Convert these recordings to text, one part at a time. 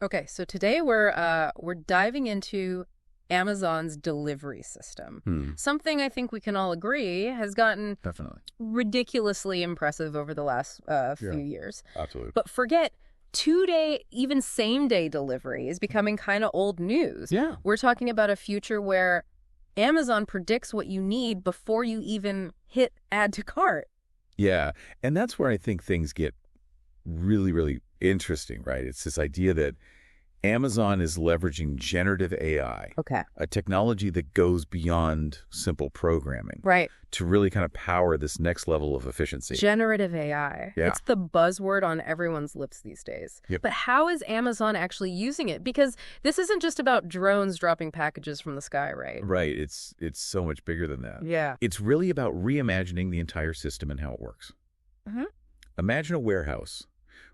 Okay, so today we're diving into Amazon's delivery system. Something I think we can all agree has gotten Definitely. ridiculously impressive over the last few years. Absolutely. But forget 2-day, even same-day delivery is becoming kind of old news. Yeah. We're talking about a future where Amazon predicts what you need before you even hit add to cart. Yeah. And that's where I think things get really, really interesting, right? It's this idea that Amazon is leveraging generative AI, Okay. a technology that goes beyond simple programming, Right. to really kind of power this next level of efficiency. Generative AI. Yeah. It's the buzzword on everyone's lips these days. Yep. But how is Amazon actually using it? Because this isn't just about drones dropping packages from the sky, right? Right. It's so much bigger than that. Yeah. It's really about reimagining the entire system and how it works. Mhm. Imagine a warehouse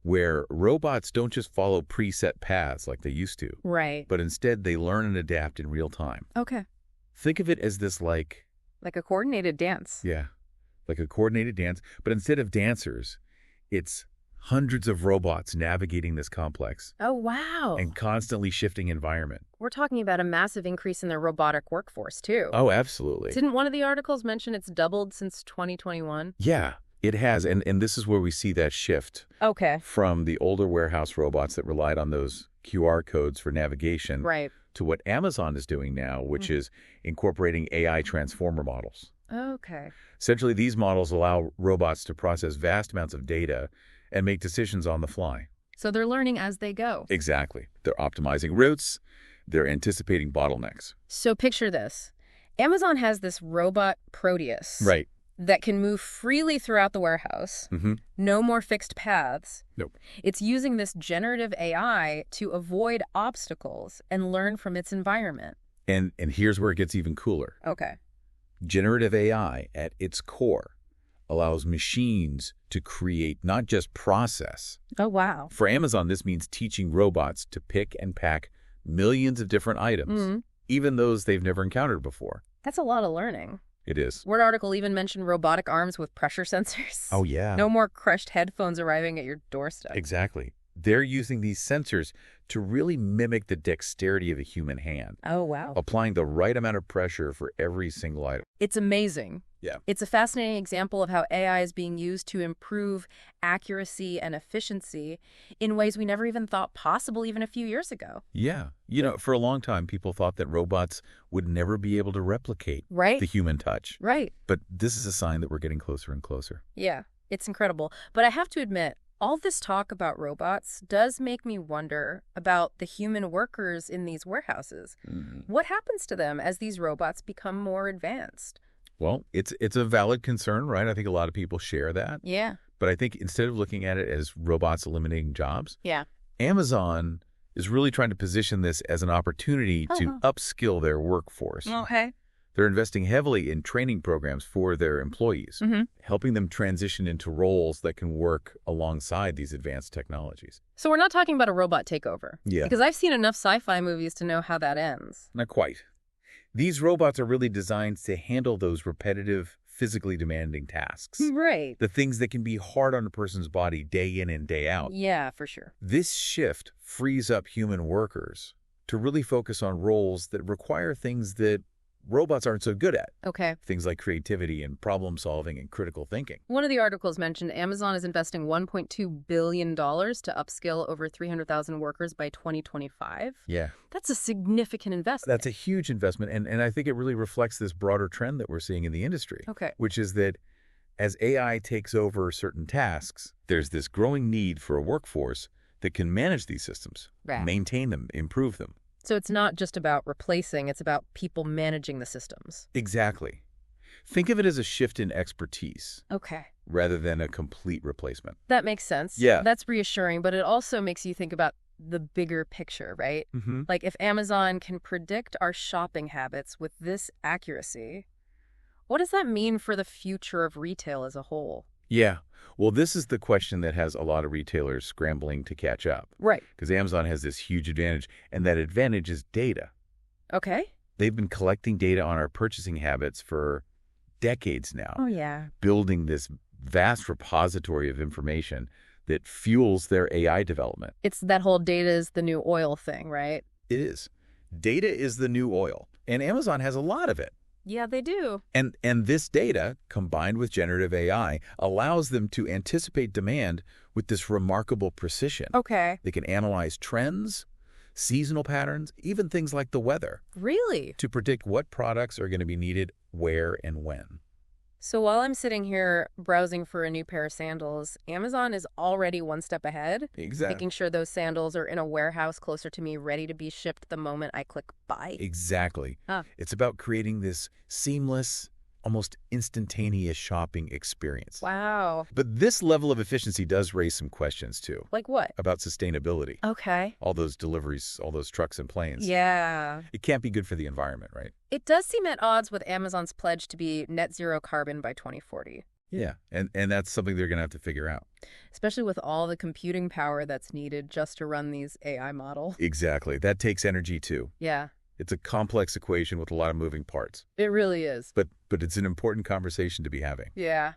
where robots don't just follow preset paths like they used to, Right. but instead they learn and adapt in real time. Okay. Think of it as this like Like a coordinated dance. a coordinated dance, but instead of dancers, it's hundreds of robots navigating this complex Oh, wow. and constantly shifting environment. We're talking about a massive increase in their robotic workforce, too. Oh, absolutely. Didn't one of the articles mention it's doubled since 2021? Yeah, it has. And this is where we see that shift Okay. from the older warehouse robots that relied on those QR codes for navigation Right. to what Amazon is doing now, which is incorporating AI transformer models. Okay. Essentially, these models allow robots to process vast amounts of data and make decisions on the fly. So they're learning as they go. Exactly. They're optimizing routes. They're anticipating bottlenecks. So picture this. Amazon has this robot Proteus. Right. That can move freely throughout the warehouse. Mm-hmm. No more fixed paths. Nope. It's using this generative AI to avoid obstacles and learn from its environment. And here's where it gets even cooler. Okay. Generative AI, at its core, allows machines to create, not just process. Oh, wow. For Amazon, this means teaching robots to pick and pack millions of different items, even those they've never encountered before. That's a lot of learning. It is. One article even mentioned robotic arms with pressure sensors. Oh, yeah. No more crushed headphones arriving at your doorstep. Exactly. They're using these sensors to really mimic the dexterity of a human hand, Oh, wow. applying the right amount of pressure for every single item. It's amazing. Yeah. It's a fascinating example of how AI is being used to improve accuracy and efficiency in ways we never even thought possible even a few years ago. Yeah. You know, for a long time, people thought that robots would never be able to replicate Right? the human touch. Right. But this is a sign that we're getting closer and closer. Yeah, it's incredible. But I have to admit, all this talk about robots does make me wonder about the human workers in these warehouses. What happens to them as these robots become more advanced? Well, it's a valid concern, right? I think a lot of people share that. Yeah. But I think instead of looking at it as robots eliminating jobs, Yeah. Amazon is really trying to position this as an opportunity to Uh-huh. upskill their workforce. Okay. They're investing heavily in training programs for their employees, Mm-hmm. helping them transition into roles that can work alongside these advanced technologies. So we're not talking about a robot takeover. Yeah. Because I've seen enough sci-fi movies to know how that ends. Not quite. These robots are really designed to handle those repetitive, physically demanding tasks. Right. The things that can be hard on a person's body day in and day out. Yeah, for sure. This shift frees up human workers to really focus on roles that require things that robots aren't so good at. Okay. Things like creativity and problem solving and critical thinking. One of the articles mentioned Amazon is investing $1.2 billion to upskill over 300,000 workers by 2025. Yeah. That's a significant investment. That's a huge investment. And I think it really reflects this broader trend that we're seeing in the industry. Okay. Which is that as AI takes over certain tasks, there's this growing need for a workforce that can manage these systems, Right. maintain them, improve them. So it's not just about replacing, it's about people managing the systems. Exactly. Think of it as a shift in expertise Okay. rather than a complete replacement. That makes sense. Yeah. That's reassuring, but it also makes you think about the bigger picture, right? Mm-hmm. Like if Amazon can predict our shopping habits with this accuracy, what does that mean for the future of retail as a whole? Yeah. Well, this is the question that has a lot of retailers scrambling to catch up. Right. Because Amazon has this huge advantage, and that advantage is data. Okay. They've been collecting data on our purchasing habits for decades now, Oh, yeah. building this vast repository of information that fuels their AI development. It's that whole data is the new oil thing, right? It is. Data is the new oil, and Amazon has a lot of it. Yeah, they do. And this data, combined with generative AI, allows them to anticipate demand with this remarkable precision. Okay. They can analyze trends, seasonal patterns, even things like the weather, Really? to predict what products are going to be needed where and when. So while I'm sitting here browsing for a new pair of sandals, Amazon is already one step ahead, Exactly. making sure those sandals are in a warehouse closer to me, ready to be shipped the moment I click buy. Exactly. Huh. It's about creating this seamless, almost instantaneous shopping experience. Wow. But this level of efficiency does raise some questions, too, Like what? about sustainability. Okay. All those deliveries, all those trucks and planes. Yeah. It can't be good for the environment, right? It does seem at odds with Amazon's pledge to be net zero carbon by 2040. Yeah, and that's something they're going to have to figure out. Especially with all the computing power that's needed just to run these AI models. Exactly. That takes energy, too. Yeah, It's a complex equation with a lot of moving parts. it really is. But it's an important conversation to be having. Yeah.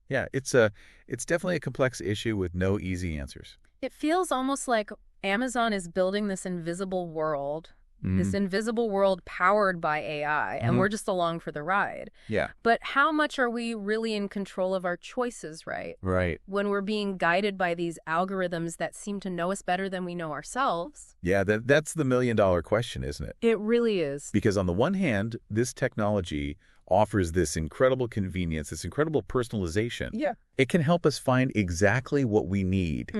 Yeah, it's definitely a complex issue with no easy answers. It feels almost like Amazon is building this invisible world, this invisible world powered by AI, and we're just along for the ride. Yeah. But how much are we really in control of our choices, right? Right. When we're being guided by these algorithms that seem to know us better than we know ourselves? Yeah, that's the million-dollar question, isn't it? It really is. Because on the one hand, this technology offers this incredible convenience, this incredible personalization. Yeah. It can help us find exactly what we need,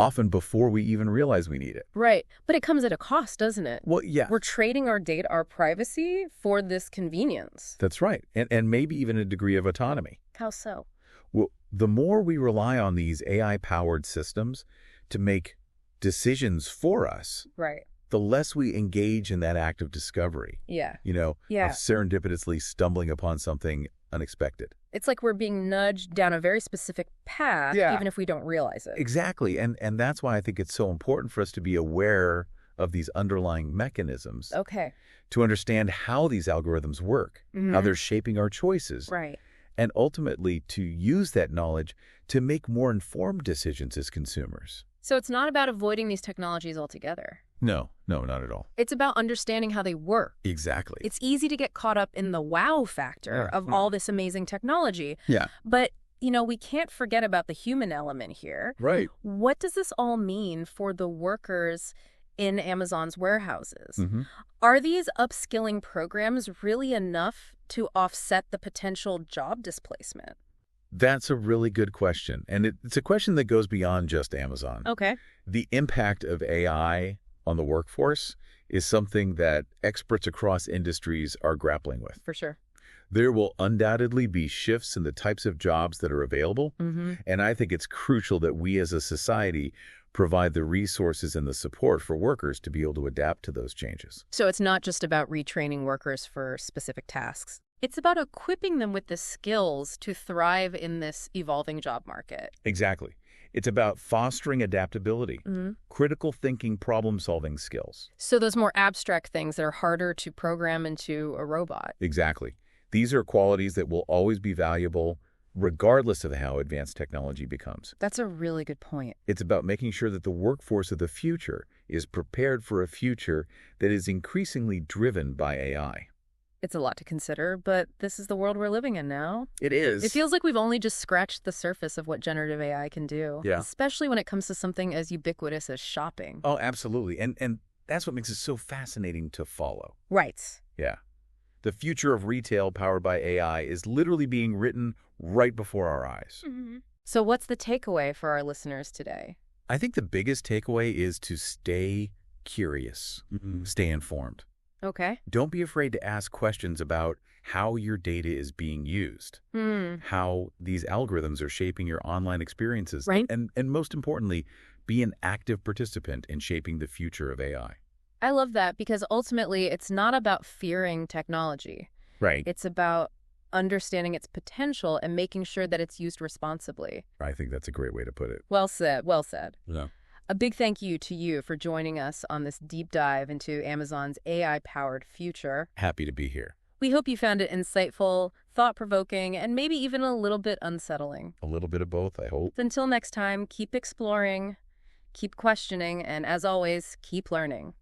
often before we even realize we need it. Right. But it comes at a cost, doesn't it? Well, yeah. We're trading our data, our privacy, for this convenience. That's right. And maybe even a degree of autonomy. How so? Well, the more we rely on these AI-powered systems to make decisions for us, Right. the less we engage in that act of discovery, Yeah. of serendipitously stumbling upon something unexpected. It's like we're being nudged down a very specific path, Yeah. even if we don't realize it. Exactly. And that's why I think it's so important for us to be aware of these underlying mechanisms, Okay. to understand how these algorithms work, how they're shaping our choices, Right. and ultimately to use that knowledge to make more informed decisions as consumers. So it's not about avoiding these technologies altogether. No, not at all. It's about understanding how they work. Exactly. It's easy to get caught up in the wow factor of all this amazing technology. Yeah. But, we can't forget about the human element here. Right. What does this all mean for the workers in Amazon's warehouses? Are these upskilling programs really enough to offset the potential job displacement? That's a really good question. And it's a question that goes beyond just Amazon. Okay. The impact of AI on the workforce is something that experts across industries are grappling with. For sure. There will undoubtedly be shifts in the types of jobs that are available, and I think it's crucial that we as a society provide the resources and the support for workers to be able to adapt to those changes. So it's not just about retraining workers for specific tasks. It's about equipping them with the skills to thrive in this evolving job market. Exactly. It's about fostering adaptability, critical thinking, problem-solving skills. So those more abstract things that are harder to program into a robot. Exactly. These are qualities that will always be valuable regardless of how advanced technology becomes. That's a really good point. It's about making sure that the workforce of the future is prepared for a future that is increasingly driven by AI. It's a lot to consider, but this is the world we're living in now. It is. It feels like we've only just scratched the surface of what generative AI can do. Yeah. Especially when it comes to something as ubiquitous as shopping. Oh, absolutely. And that's what makes it so fascinating to follow. Right. Yeah. The future of retail powered by AI is literally being written right before our eyes. So what's the takeaway for our listeners today? I think the biggest takeaway is to stay curious, stay informed. Okay. Don't be afraid to ask questions about how your data is being used, how these algorithms are shaping your online experiences, Right. and most importantly, be an active participant in shaping the future of AI. I love that because ultimately it's not about fearing technology. Right. It's about understanding its potential and making sure that it's used responsibly. I think that's a great way to put it. Well said. Well said. Yeah. A big thank you to you for joining us on this deep dive into Amazon's AI-powered future. Happy to be here. We hope you found it insightful, thought-provoking, and maybe even a little bit unsettling. A little bit of both, I hope. Until next time, keep exploring, keep questioning, and as always, keep learning.